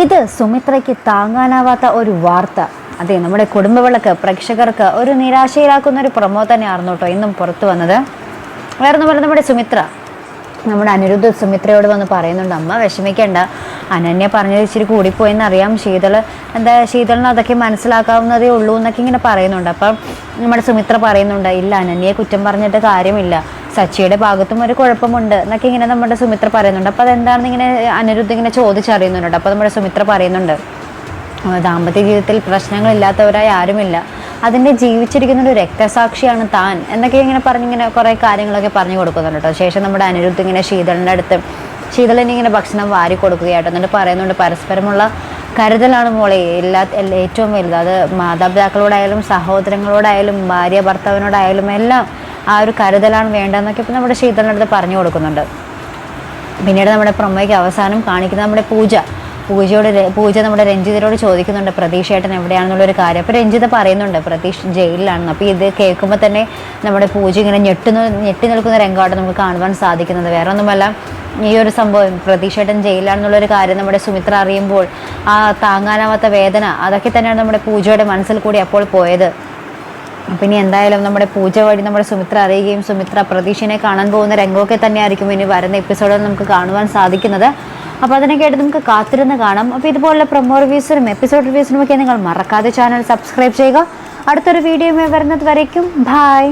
ഇത് സുമിത്രയ്ക്ക് താങ്ങാനാവാത്ത ഒരു വാർത്ത. അതെ, നമ്മുടെ കുടുംബവിളക്ക് പ്രേക്ഷകർക്ക് ഒരു നിരാശയിലാക്കുന്ന ഒരു പ്രൊമോ തന്നെയായിരുന്നു കേട്ടോ ഇന്നും പുറത്തു വന്നത്. വേറെ നമ്മുടെ സുമിത്ര, നമ്മുടെ അനിരുദ്ധ് സുമിത്രയോട് വന്ന് പറയുന്നുണ്ട്, അമ്മ വിഷമിക്കേണ്ട, അനന്യ പറഞ്ഞത് ഇച്ചിരി കൂടിപ്പോയെന്ന് അറിയാം, ശീതളിന് അതൊക്കെ മനസ്സിലാക്കാവുന്നതേ ഉള്ളൂ എന്നൊക്കെ ഇങ്ങനെ പറയുന്നുണ്ട്. അപ്പം നമ്മുടെ സുമിത്ര പറയുന്നുണ്ട്, ഇല്ല, അനന്യയെ കുറ്റം പറഞ്ഞിട്ട് കാര്യമില്ല, സച്ചിയുടെ ഭാഗത്തും ഒരു കുഴപ്പമുണ്ട് എന്നൊക്കെ ഇങ്ങനെ നമ്മുടെ സുമിത്ര പറയുന്നുണ്ട്. അപ്പോൾ അതെന്താണെന്ന് ഇങ്ങനെ അനിരുദ്ധ് ഇങ്ങനെ ചോദിച്ചറിയുന്നുണ്ട്. അപ്പോൾ നമ്മുടെ സുമിത്ര പറയുന്നുണ്ട്, ദാമ്പത്യ ജീവിതത്തിൽ പ്രശ്നങ്ങളില്ലാത്തവരായി ആരുമില്ല, അതിൻ്റെ ജീവിച്ചിരിക്കുന്ന ഒരു രക്തസാക്ഷിയാണ് താൻ എന്നൊക്കെ ഇങ്ങനെ പറഞ്ഞിങ്ങനെ കുറേ കാര്യങ്ങളൊക്കെ പറഞ്ഞു കൊടുക്കുന്നുണ്ട് കേട്ടോ. ശേഷം നമ്മുടെ അനിരുദ്ധ് ഇങ്ങനെ ശീതളിൻ്റെ അടുത്ത് ശീതളിന് ഇങ്ങനെ ഭക്ഷണം വാരി കൊടുക്കുകയാട്ടോ. എന്നിട്ട് പറയുന്നുണ്ട്, പരസ്പരമുള്ള കരുതലാണ് മോളെ ഏറ്റവും വലുത്. അത് മാതാപിതാക്കളോടായാലും സഹോദരങ്ങളോടായാലും ഭാര്യ ഭർത്താവിനോടായാലും എല്ലാം ആ ഒരു കരുതലാണ് വേണ്ടതെന്നൊക്കെ ഇപ്പം നമ്മുടെ ശീതളിൻ്റെ അടുത്ത് പറഞ്ഞു കൊടുക്കുന്നുണ്ട്. പിന്നീട് നമ്മുടെ പ്രൊമോയ്ക്ക് അവസാനം കാണിക്കുന്ന നമ്മുടെ പൂജ നമ്മുടെ രഞ്ജിതയോട് ചോദിക്കുന്നുണ്ട്, പ്രതീക്ഷേട്ടൻ എവിടെയാണെന്നുള്ളൊരു കാര്യം. അപ്പോൾ രഞ്ജിത പറയുന്നുണ്ട്, പ്രതീക്ഷ ജയിലിലാണെന്ന്. അപ്പോൾ ഇത് കേൾക്കുമ്പോൾ തന്നെ നമ്മുടെ പൂജ ഇങ്ങനെ ഞെട്ടി നിൽക്കുന്ന രംഗമായിട്ട് നമുക്ക് കാണുവാൻ സാധിക്കുന്നത്. വേറെ ഒന്നുമല്ല, ഈ ഒരു സംഭവം പ്രതീക്ഷേട്ടൻ ജയിലിലാണെന്നുള്ളൊരു കാര്യം നമ്മുടെ സുമിത്ര അറിയുമ്പോൾ ആ താങ്ങാനാവാത്ത വേദന അതൊക്കെ തന്നെയാണ് നമ്മുടെ പൂജയുടെ മനസ്സിൽ കൂടി അപ്പോൾ പോയത്. പിന്നെ എന്തായാലും നമ്മുടെ പൂജ വഴി നമ്മുടെ സുമിത്ര അറിയുകയും സുമിത്ര പ്രതീക്ഷനെ കാണാൻ പോകുന്ന രംഗമൊക്കെ തന്നെയായിരിക്കും ഇനി വരുന്ന എപ്പിസോഡിൽ നമുക്ക് കാണുവാൻ സാധിക്കുന്നത്. അപ്പോൾ അതിനൊക്കെയായിട്ട് നമുക്ക് കാത്തിരുന്ന് കാണാം. അപ്പോൾ ഇതുപോലുള്ള പ്രൊമോ റിവ്യൂസിനും എപ്പിസോഡ് റിവ്യൂസിനും ഒക്കെ നിങ്ങൾ മറക്കാതെ ചാനൽ സബ്സ്ക്രൈബ് ചെയ്യുക. അടുത്തൊരു വീഡിയോയുമായി വരുന്നത് വരയ്ക്കും ബൈ.